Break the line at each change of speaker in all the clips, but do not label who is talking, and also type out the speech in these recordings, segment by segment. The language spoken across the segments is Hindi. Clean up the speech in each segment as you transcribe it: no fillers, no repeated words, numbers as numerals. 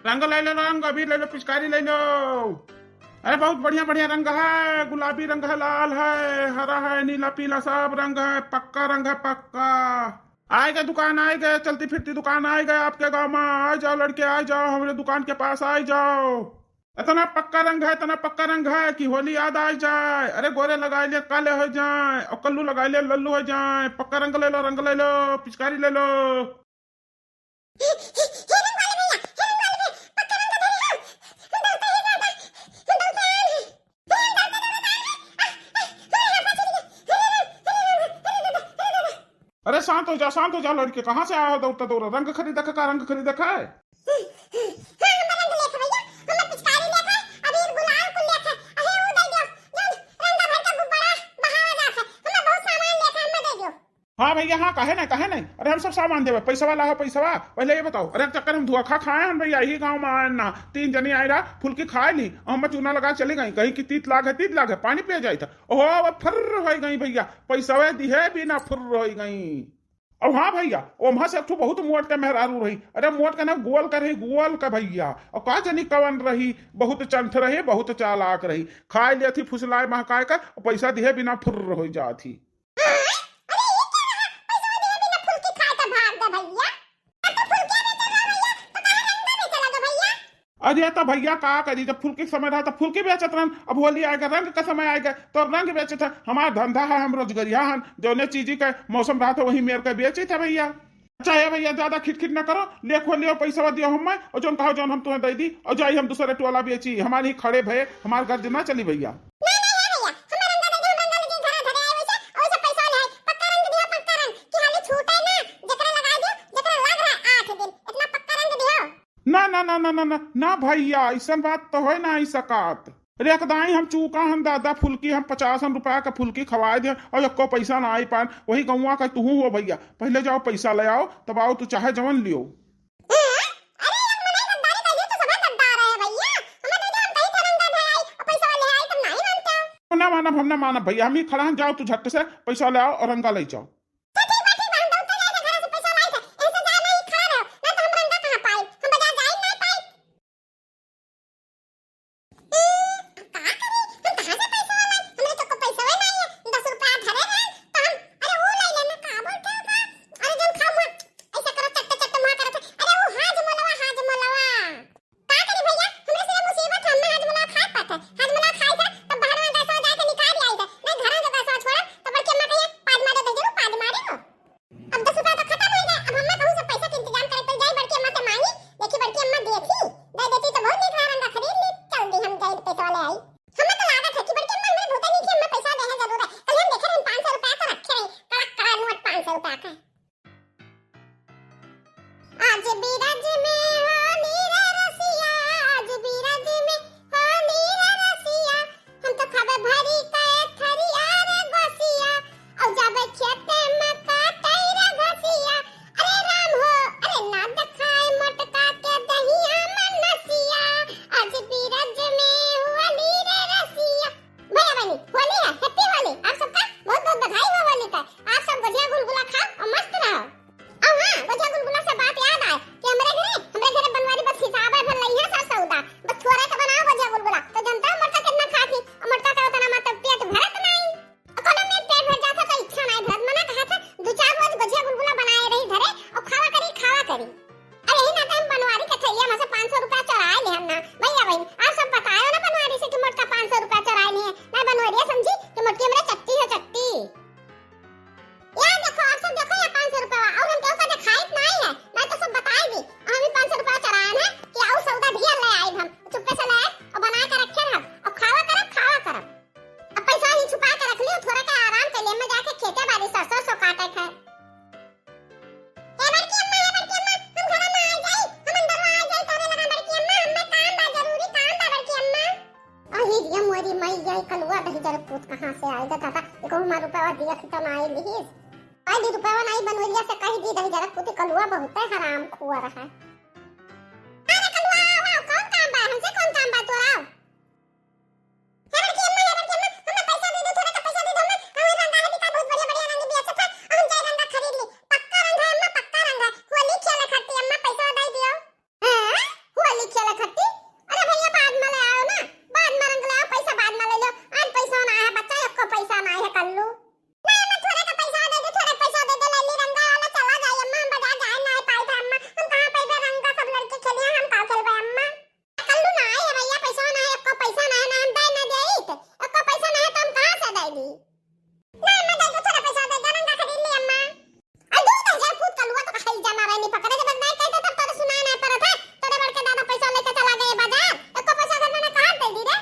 रंग ले लो, रंग अभी ले लो, पिचकारी ले लो। अरे बहुत बढ़िया बढ़िया रंग है, गुलाबी रंग है, लाल है, हरा है, नीला पीला सब रंग है, पक्का रंग है पक्का। आएगा दुकान, आएगा चलती फिरती दुकान, आएगा आपके गांव में। आ जाओ लड़के, आ जाओ हमारे दुकान के पास, आ जाओ। इतना पक्का रंग है, इतना पक्का रंग है कि होली याद आ जाए। अरे गोरे लगा ले काले हो जाए, और कल्लू लगा ले लल्लू हो जाए। पक्का रंग ले लो, रंग ले लो, पिचकारी ले लो। अरे शांत हो जा लड़के, कहाँ से आया हो दौड़ता दौड़ा? रंग खरीदा का रंग खरीदा का है? हाँ भैया, हाँ कहे नहीं। अरे हम सब सामान देवे, पैसा वाला हो पैसा। पहले ये बताओ, अरे चक्कर हम धुआ खा खाए हम भैया, यही गाँव में आए ना। 3 जनी आई रहा, फुलकी खाए ली, हम चूना लगा चली गई, कहीं की तीत लाग है, पानी पिया जाए था। ओहो फुर्र हो गई भैया, पैसा दिहे बिना फुर्र हो गई। अब हाँ भैया, वहां से बहुत मोट का मेहरारू रही। अरे मोट का ना गोल का रही, गोल का भैया। और का जनी कवन रही, बहुत चंठ रही, बहुत चालाक रही। खाए लिया थी फुसलाए महकाए का, पैसा दिहे बिना फुर्र हो जाती। अरे तो भैया का करी, जब फुल्की समय रहा तो फुल्की बेचत रहन। अब होली आएगा, रंग का समय आएगा तो रंग बेचत है। हमारा धंधा है, हम रोजगारिया है, जो चीज का मौसम रहा था वही मेरे का बेचे थे भैया। अच्छा है भैया, ज्यादा खिटखिट ना करो, ले खोल लियो, पैसा दियो हम, और जो कहो जो हम तुम्हें दे दी, और जाइए हम दूसरे टोला बेची। हमारी खड़े भय हमारे घर ना चली भैया। ना भैया, ऐसा बात तो है ना ऐसा कात। रेखदाई हम चूका, हम दादा फुल्की, हम 50 रुपया का फुल्की खवाए दे, और एको पैसा ना आई पान। वही गौवा का तू हो भैया, पहले जाओ पैसा ले आओ, तब आओ, तू चाहे जवन लियो। ना मानब, हम ना मानब भैया, हम ही खड़ा जाओ, तू झट से पैसा ले आओ और रंगा ले जाओ। कहाँ से आएगा दादा? देखो हमारा रुपया दिया कितना आए लिहिस। आई दी रुपया नहीं बनवलिया से कही दी दही जरा पुती कलुआ बहुत है हराम खुआ रहा है। अरे कलुआ आओ, कौन काम बा? हमसे कौन काम बा तोरा? हमें पैसा दे दो, थोड़ा सा पैसा दे दो। हमें रंगा है बिका बहुत बढ़िया बढ़िया रंग बेचत है, हम चाहे रंगा खरीद ली। पक्का रंग है अम्मा, पक्का रंग है। होली खेले खाती अम्मा पैसा दे दियो। हां होली खेले
ली ना अम्मा दे थोड़ा पैसा दे रंगा खरीद ली अम्मा आ 2000 फूट का लुआ तो खाई जमा रही पकड़े जब नहीं कहते तब तोरे सुना ना पर था तोरे बड़ के दादा पैसा लेके चला गए बाजार एको पैसा घर में कहां दे दी रे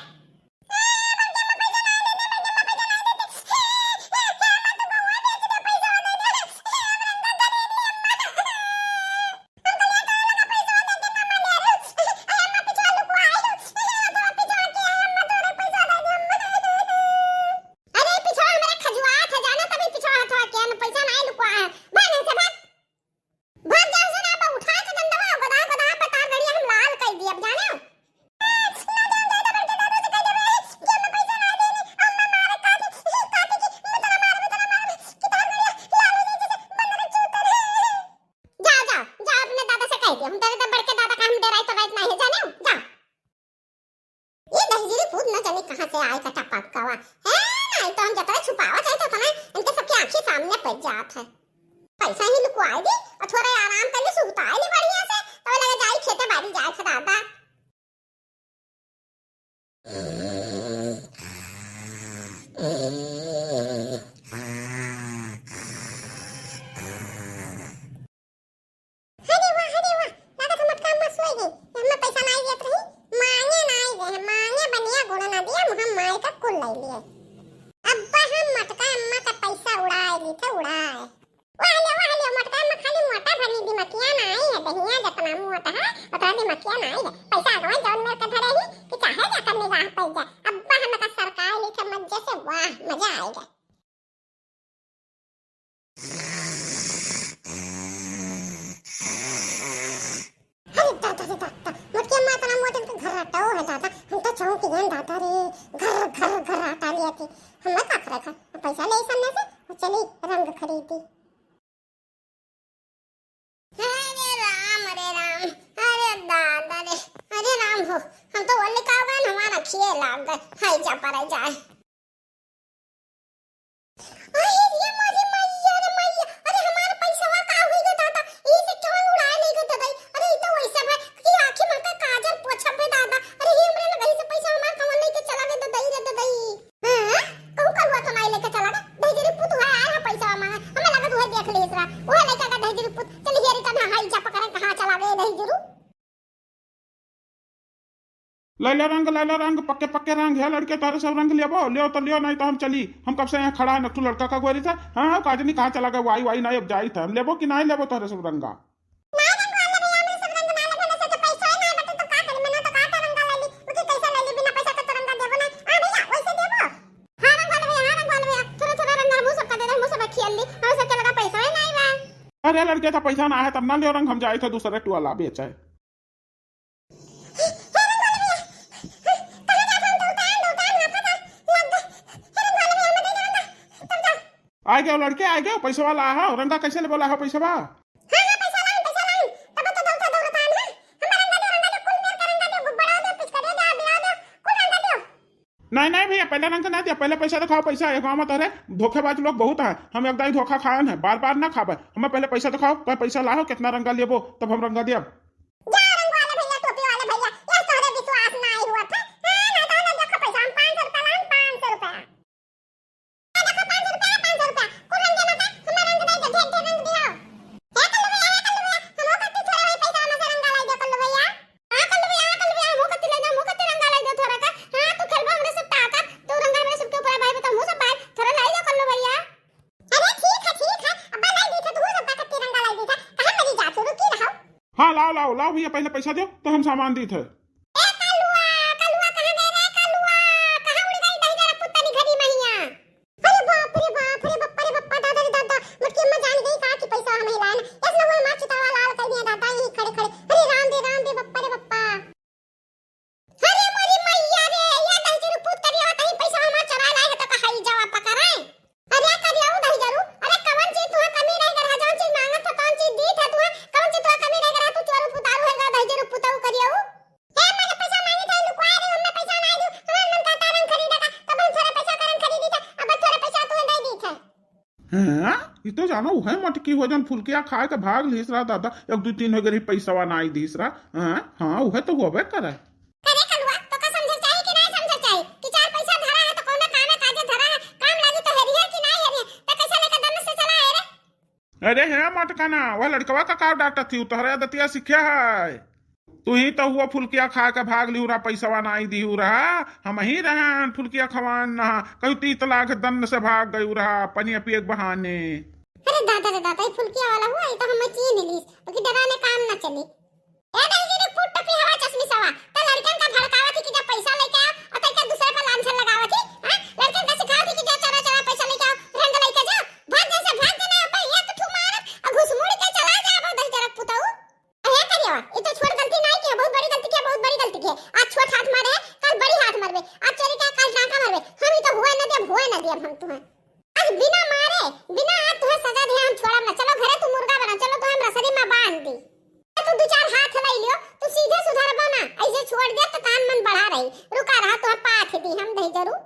हम तेरे तो बड़के दादा का हम डराई तो रात नहीं है जाने जा ये दहजीरी खुद न जाने कहां से आए कटा पक्कावा है नहीं तो हम जतरा छुपावा चाहते था ना इनके सबकी आंखें सामने पड़ जात है पैसा ही लुकवाई दी और थोड़ा आराम कर ले सुताई ले बढ़िया से तो लगे जाई खेते बाड़ी जाए था दादा अब्बा हम मटका अम्मा का पैसा उड़ाए ली थे उड़ाए वाले मटका में खाली मोटा भरी दी मकिया ना आई है दहिया जितना मोटा है उतना दी मकिया ना आई है पैसा गवा जौन मेरे का धरे ही कि चाहे जा करने जा पैसा अब्बा हम का सरकार ली थे मजे से वाह मजा आएगा मटकी अम्मा तना मोटे के घर हटाओ है दादा हम तो चौकी हैं दादा रे घर हटा लिया थी हम का रखा पैसा ले सामने से चली रंग खरीदी अरे दादा रे अरे राम हो हम तो बोले का बन हमारा खिए लाग गए हाय जा पर जाए अरे ये मोरी मैया रे मैया अरे हमारा पैसा वा का हुई रे दादा ई से क्यों उड़ाए ले गए दादा अरे ई तो वैसे है कि आंखें में का काजल पोछा पे दादा अरे ये हमरे लगे से पैसा हमार कौन लेके चला गए दादा रे दादा हां कहू का हुआ तो नहीं लेके चला गए दहेजरी पुत है आया पैसा मांगा हमें लगा तू है देख ले इसरा वो लेके का दहेजरी पुत चल ये रे तना हाई जा पकड़े कहां चला गए दहेजरू
लैला रंग पक्के पक्के रंग है लड़के तारे सब रंग लियो तो लियो नहीं तो हम चली हम कब से यहाँ खड़ा है नक्टू लड़का का गोरी था हाँ काजनी कहाँ चला गया वाई नहीं अब जाई था लेबो कि नहीं लेबो तारे सब रंगा अरे लड़के था पैसा ना है तब ना लियो रंग हम जाए थे दूसरे टुआला बेचा है आ गया लड़के आ गया पैसा वाला है रंगा कैसे ले बोला है पैसा वा नहीं भैया पहले रंग ना दिया पहले पैसा दिखाओ पैसा है गाँव में तोरे धोखेबाज लोग बहुत है हम एक दाई धोखा खाए हैं बार ना खावे हमें पहले पैसा दिखाओ क्या पैसा लाओ कितना रंगा लेबो तब हम रंगा दिया हाँ लाओ भैया पहले पैसा दो तो हम सामान दी थे ये तो जानो है मटकी हो जन फुलकिया खाए के भाग लीस रहा दादा एक दो तीन हो गई पैसा ना दीस रहा हाँ वह तो होबे करे अरे है मटकाना, वह लड़कवा का का डांटा थी, तोहरे दतिया सीखा है। तू ही तो हुआ फुलकिया खा के भाग ली रहा, पैसवा नहीं दी रहा, हम ही रहे फुलकिया खवान नहा, कहीं 30 लाख दंड से भाग गई रहा पनिया पिए के बहाने।
अरे दादा रे दादा, ये फुलकिया वाला हुआ, ये तो हम चीन ली, तो कि डराने काम ना चली। ए नहीं जी ने फुट टपी हवा चश्मी सवा, तो लड़कन का भड़कावा थी कि जब पैसा लेके आओ और तैका दूसरे पर लांछन लगावा थी। हां लड़कन का सिखाओ थी कि जो चला चला पैसा लेके आओ, रंग लेके जाओ, भाग जैसे भाग देना अब ये तो ठू मार और घुस मुड़ के चला जा अब 10 जरा पुताऊ। ए करियो, ये तो छोट गलती नहीं की, बहुत बड़ी गलती की, बहुत बड़ी गलती की। आज छोट हाथ मारे, कल बड़ी हाथ मारबे, आज चोरी का कल डाका मारबे, हम ही तो हुए न दे हम तुम्हें। आज बिना मारे बिना आज तुम्हें सजा दे हम छोड़ब ना। चलो घरे तू मुर्गा बना, चलो तो हम रसरी में बांध दी। तू 2-4 हाथ लाई लियो, तू सीधे सुधर बना, ऐसे छोड़ दे तो कान मन बढ़ा रही, रुका रहा तो पाथ दी हम नहीं जरूर।